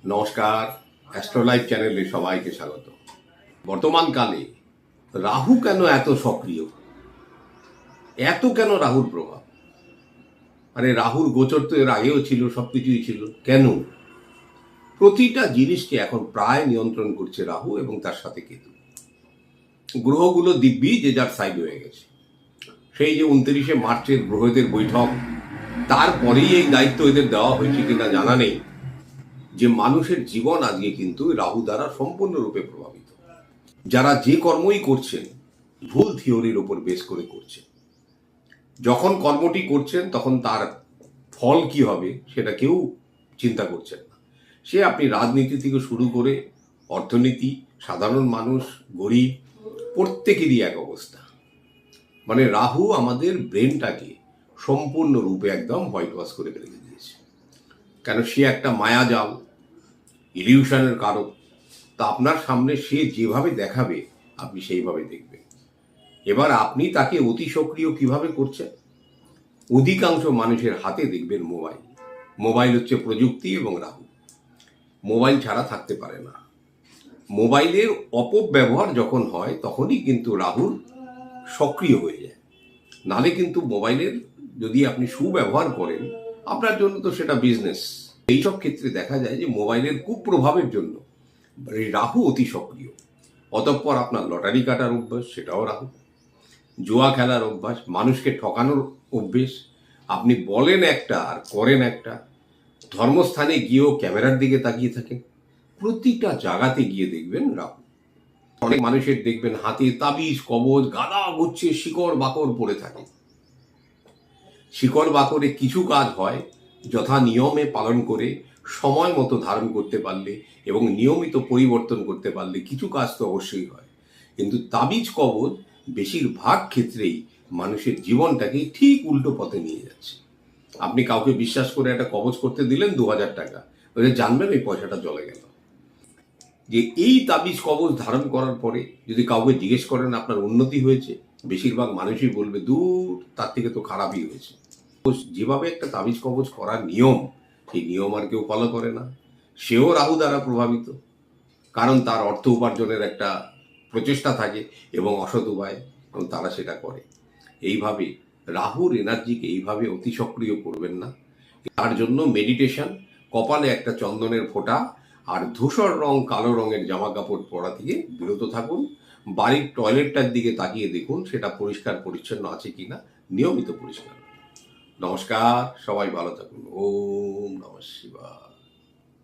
নমস্কার, অ্যাস্ট্রোলাইফ চ্যানেলে সবাইকে স্বাগত। বর্তমানকালে রাহু কেন এত সক্রিয়, এত কেন রাহুর প্রভাব? আরে রাহুর গোচর তো এর আগেও ছিল, সবকিছুই ছিল, কেন? প্রতিটা জিনিসকে এখন প্রায় নিয়ন্ত্রণ করছে রাহু এবং তার সাথে কেতু। গ্রহগুলো দিব্যি যে যার সাইড হয়ে গেছে। সেই যে 29শে মার্চের গ্রহদের বৈঠক, তারপরেই এই দায়িত্ব এদের দেওয়া হয়েছে কিনা জানা নেই, যে মানুষের জীবন আজকে কিন্তু রাহু দ্বারা সম্পূর্ণরূপে প্রভাবিত। যারা যে কর্মই করছেন ভুল থিওরির ওপর বেস করে করছেন। যখন কর্মটি করছেন তখন তার ফল কি হবে সেটা কেউ চিন্তা করছেন না। সে আপনি রাজনীতি থেকে শুরু করে অর্থনীতি, সাধারণ মানুষ, গরিব, প্রত্যেকেরই এক অবস্থা। মানে রাহু আমাদের ব্রেনটাকে সম্পূর্ণরূপে একদম হোয়াইট ওয়াশ করে রেখে দিয়েছে। কেন, সে একটা মায়াজাল, ইলিউশনের কারক। তা আপনার সামনে সে যেভাবে দেখাবে আপনি সেইভাবে দেখবেন। এবার আপনি তাকে অতি সক্রিয় কিভাবে করছেন? অধিকাংশ মানুষের হাতে দেখবেন মোবাইল। মোবাইল হচ্ছে প্রযুক্তি এবং রাহু মোবাইল ছাড়া থাকতে পারে না। মোবাইলের অপব্যবহার যখন হয় তখনই কিন্তু রাহুর সক্রিয় হয়ে যায়। নালে কিন্তু মোবাইলের যদি আপনি সুব্যবহার করেন আপনার জন্য তো সেটা বিজনেস। এইসব ক্ষেত্রে দেখা যায় যে মোবাইলের কুপ্রভাবের জন্য রাহু অতি সক্রিয়। অতঃপর আপনার লটারি কাটার অভ্যাস, সেটাও রাহু। জুয়া খেলার অভ্যাস, মানুষকে ঠকানোর অভ্যেস, আপনি বলেন একটা আর করেন একটা। ধর্মস্থানে গিয়েও ক্যামেরার দিকে তাকিয়ে থাকেন। প্রতিটা জায়গাতে গিয়ে দেখবেন রাহু। অনেক মানুষের দেখবেন হাতে তাবিজ, কবজ, গাদা গুচ্ছে শিকড় বাকড় পড়ে থাকে। শিকড় বাকড়ে কিছু কাজ হয় যথা নিয়মে পালন করে, সময় মতো ধারণ করতে পারলে এবং নিয়মিত পরিবর্তন করতে পারলে কিছু কাজ তো অবশ্যই হয়। কিন্তু তাবিজ কবজ বেশিরভাগ ক্ষেত্রেই মানুষের জীবনটাকে ঠিক উল্টো পথে নিয়ে যাচ্ছে। আপনি কাউকে বিশ্বাস করে একটা কবজ করতে দিলেন 2000 টাকা, ওদের জানবেন ওই পয়সাটা জলে গেল। যে এই তাবিজ কবজ ধারণ করার পরে যদি কাউকে জিজ্ঞেস করেন আপনার উন্নতি হয়েছে, বেশিরভাগ মানুষই বলবে দূর, তার থেকে তো খারাপই হয়েছে। যেভাবে একটা তাবিজ কবজ করার নিয়ম, সেই নিয়ম আর কেউ ফলো করে না। সেও রাহু দ্বারা প্রভাবিত, কারণ তার অর্থ উপার্জনের একটা প্রচেষ্টা থাকে এবং অসৎ উপায়, এবং তারা সেটা করে। এইভাবে রাহুর এনার্জিকে এইভাবে অতি সক্রিয় করবেন না। তার জন্য মেডিটেশন, কপালে একটা চন্দনের ফোঁটা আর ধূসর রং, কালো রঙের জামা কাপড় পরা থেকে বিরত থাকুন। বাড়ির টয়লেটটার দিকে তাকিয়ে দেখুন সেটা পরিষ্কার পরিচ্ছন্ন আছে কিনা, নিয়মিত পরিষ্কার। নমস্কার, সবাই ভালো থাকুন। ওম নমঃ শিবায়।